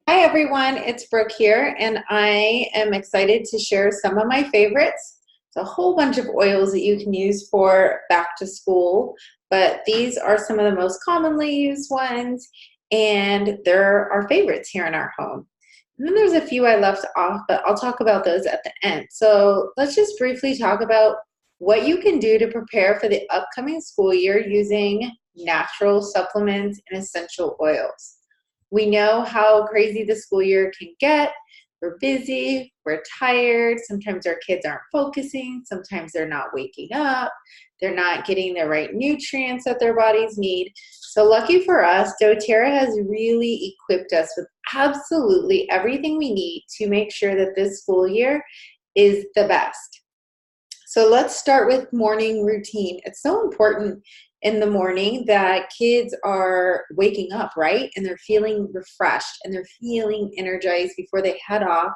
Hi everyone, it's Brooke here, and I am excited to share some of my favorites. It's a whole bunch of oils that you can use for back to school, but these are some of the most commonly used ones, and they're our favorites here in our home. And then there's a few I left off, but I'll talk about those at the end. So let's just briefly talk about what you can do to prepare for the upcoming school year using natural supplements and essential oils. We know how crazy the school year can get. We're busy, we're tired, sometimes our kids aren't focusing, sometimes they're not waking up, they're not getting the right nutrients that their bodies need. So lucky for us, doTERRA has really equipped us with absolutely everything we need to make sure that this school year is the best. So let's start with morning routine. It's so important in the morning that kids are waking up, right? And they're feeling refreshed and they're feeling energized before they head off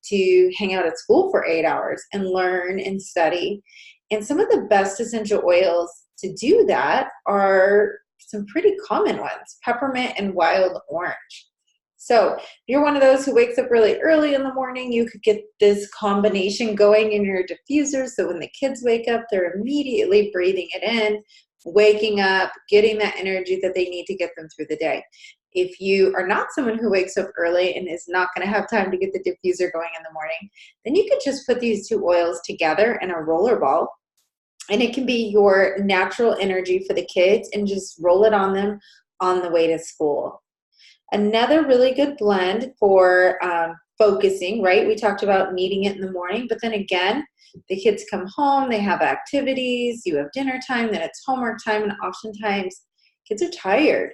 to hang out at school for 8 hours and learn and study. And some of the best essential oils to do that are some pretty common ones: peppermint and wild orange. So if you're one of those who wakes up really early in the morning, you could get this combination going in your diffuser, so when the kids wake up, they're immediately breathing it in, waking up, getting that energy that they need to get them through the day. If you are not someone who wakes up early and is not going to have time to get the diffuser going in the morning, then you could just put these two oils together in a roller ball, and it can be your natural energy for the kids, and just roll it on them on the way to school. Another really good blend for focusing, right? We talked about needing it in the morning, but then again, the kids come home, they have activities, you have dinner time, then it's homework time, and oftentimes kids are tired.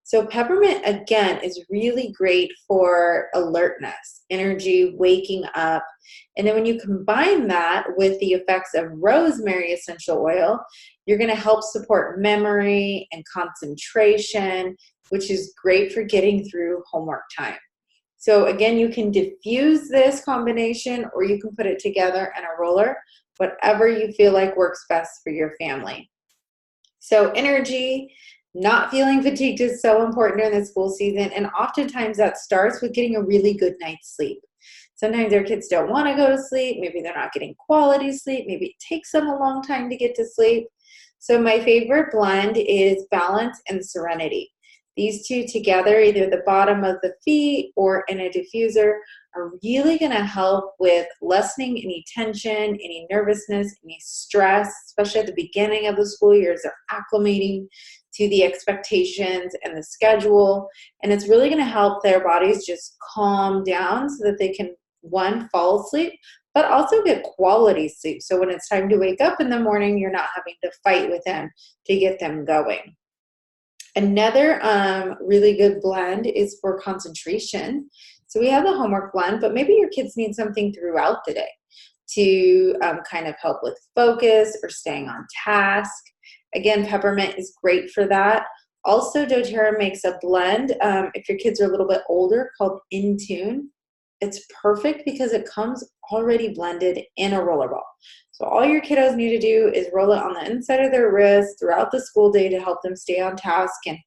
So peppermint, again, is really great for alertness, energy, waking up. And then when you combine that with the effects of rosemary essential oil, you're going to help support memory and concentration, which is great for getting through homework time. So again, you can diffuse this combination or you can put it together in a roller, whatever you feel like works best for your family. So energy, not feeling fatigued is so important during the school season, and oftentimes that starts with getting a really good night's sleep. Sometimes their kids don't want to go to sleep, maybe they're not getting quality sleep, maybe it takes them a long time to get to sleep. So my favorite blend is balance and serenity. These two together, either the bottom of the feet or in a diffuser, are really going to help with lessening any tension, any nervousness, any stress, especially at the beginning of the school year as they're acclimating to the expectations and the schedule. And it's really going to help their bodies just calm down so that they can, one, fall asleep, but also get quality sleep. So when it's time to wake up in the morning, you're not having to fight with them to get them going. Another really good blend is for concentration. So we have the homework blend, but maybe your kids need something throughout the day to kind of help with focus or staying on task. Again, peppermint is great for that. Also, doTERRA makes a blend, if your kids are a little bit older, called In Tune. It's perfect because it comes already blended in a roller ball. So all your kiddos need to do is roll it on the inside of their wrist throughout the school day to help them stay on task and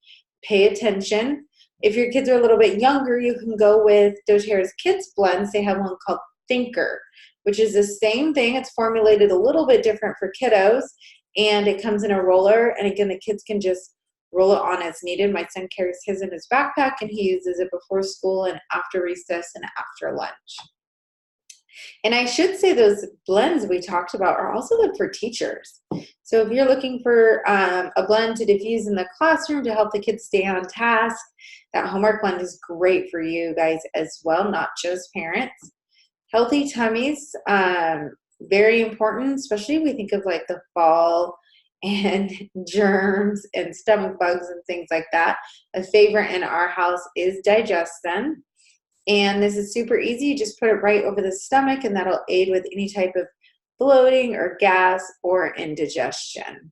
pay attention. If your kids are a little bit younger, you can go with doTERRA's Kids Blends. They have one called Thinker, which is the same thing. It's formulated a little bit different for kiddos, and it comes in a roller. And again, the kids can just roll it on as needed. My son carries his in his backpack, and he uses it before school and after recess and after lunch. And I should say those blends we talked about are also good for teachers. So if you're looking for a blend to diffuse in the classroom to help the kids stay on task, that homework blend is great for you guys as well, not just parents. Healthy tummies, very important, especially if we think of like the fall and germs and stomach bugs and things like that. A favorite in our house is Digestin. And this is super easy. You just put it right over the stomach, and that'll aid with any type of bloating or gas or indigestion.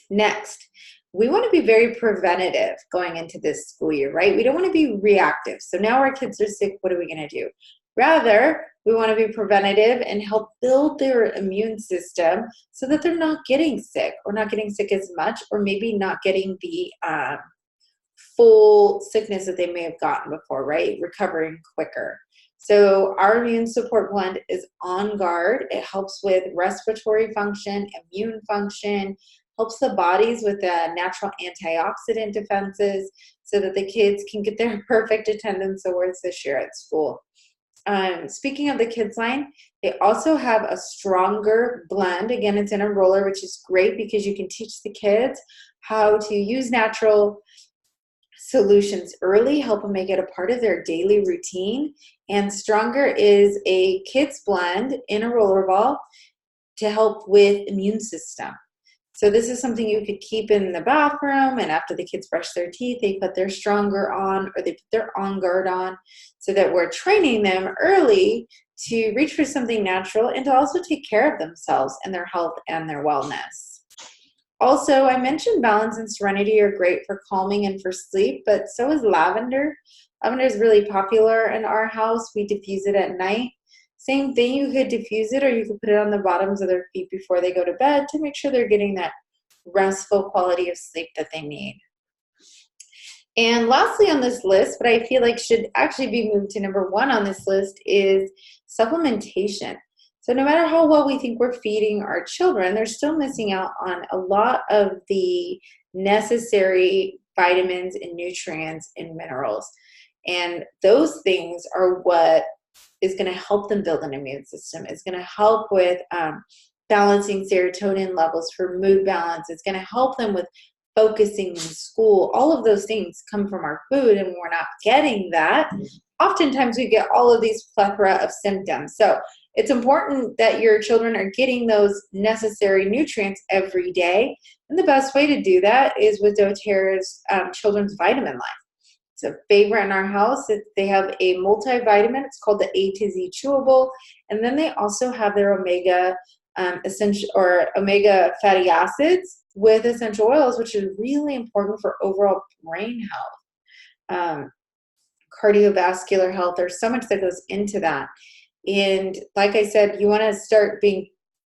Next, we want to be very preventative going into this school year, right? We don't want to be reactive. So now our kids are sick, what are we going to do? Rather, we want to be preventative and help build their immune system so that they're not getting sick or not getting sick as much, or maybe not getting the full sickness that they may have gotten before, right? Recovering quicker. So our immune support blend is On Guard. It helps with respiratory function, immune function, helps the bodies with the natural antioxidant defenses so that the kids can get their perfect attendance awards this year at school. Speaking of the kids line, they also have a stronger blend. Again, it's in a roller, which is great because you can teach the kids how to use natural solutions early, help them make it a part of their daily routine. And Stronger is a kids blend in a roller ball to help with immune system. So this is something you could keep in the bathroom, and after the kids brush their teeth, they put their Stronger on, or they put their On Guard on, so that we're training them early to reach for something natural and to also take care of themselves and their health and their wellness. Also, I mentioned Balance and Serenity are great for calming and for sleep, but so is lavender. Lavender is really popular in our house. We diffuse it at night. Same thing, you could diffuse it or you could put it on the bottoms of their feet before they go to bed to make sure they're getting that restful quality of sleep that they need. And lastly on this list, what I feel like should actually be moved to number 1 on this list is supplementation. So no matter how well we think we're feeding our children, they're still missing out on a lot of the necessary vitamins and nutrients and minerals. And those things are what is going to help them build an immune system. It's going to help with balancing serotonin levels for mood balance. It's going to help them with focusing in school. All of those things come from our food, and when we're not getting that, oftentimes we get all of these plethora of symptoms. So it's important that your children are getting those necessary nutrients every day. And the best way to do that is with doTERRA's children's vitamin line. It's a favorite in our house. They have a multivitamin. It's called the A to Z Chewable. And then they also have their omega essential or omega fatty acids with essential oils, which is really important for overall brain health, cardiovascular health. There's so much that goes into that. And like I said, you want to start being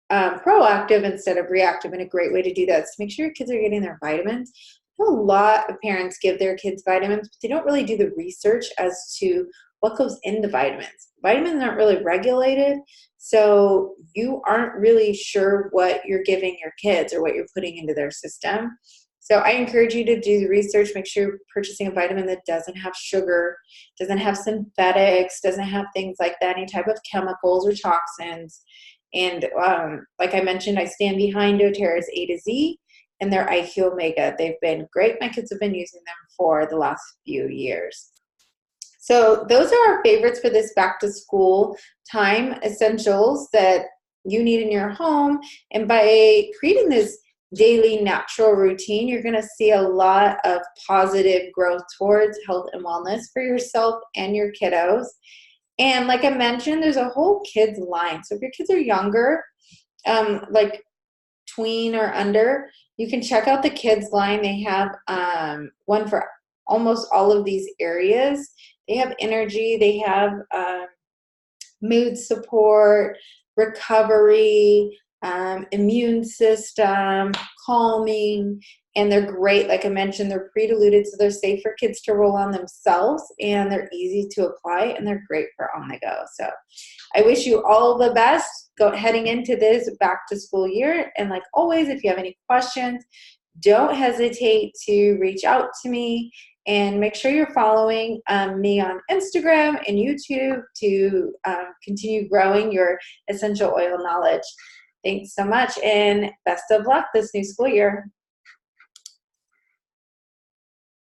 proactive instead of reactive. And a great way to do that is to make sure your kids are getting their vitamins. A lot of parents give their kids vitamins, but they don't really do the research as to what goes into vitamins. Vitamins aren't really regulated, so you aren't really sure what you're giving your kids or what you're putting into their system. So I encourage you to do the research. Make sure you're purchasing a vitamin that doesn't have sugar, doesn't have synthetics, doesn't have things like that, any type of chemicals or toxins. And like I mentioned, I stand behind doTERRA's A to Z and their IQ Omega. They've been great. My kids have been using them for the last few years. So those are our favorites for this back to school time, essentials that you need in your home. And by creating this daily natural routine, you're going to see a lot of positive growth towards health and wellness for yourself and your kiddos. And like I mentioned, there's a whole kids line. So if your kids are younger, like tween or under, you can check out the kids line. They have one for almost all of these areas. They have energy, they have mood support, recovery, immune system, calming, and they're great. Like I mentioned, they're pre-diluted, so they're safe for kids to roll on themselves, and they're easy to apply, and they're great for on the go. So I wish you all the best heading into this back to school year. And like always, if you have any questions, don't hesitate to reach out to me, and make sure you're following me on Instagram and YouTube to continue growing your essential oil knowledge. Thanks so much, and best of luck this new school year.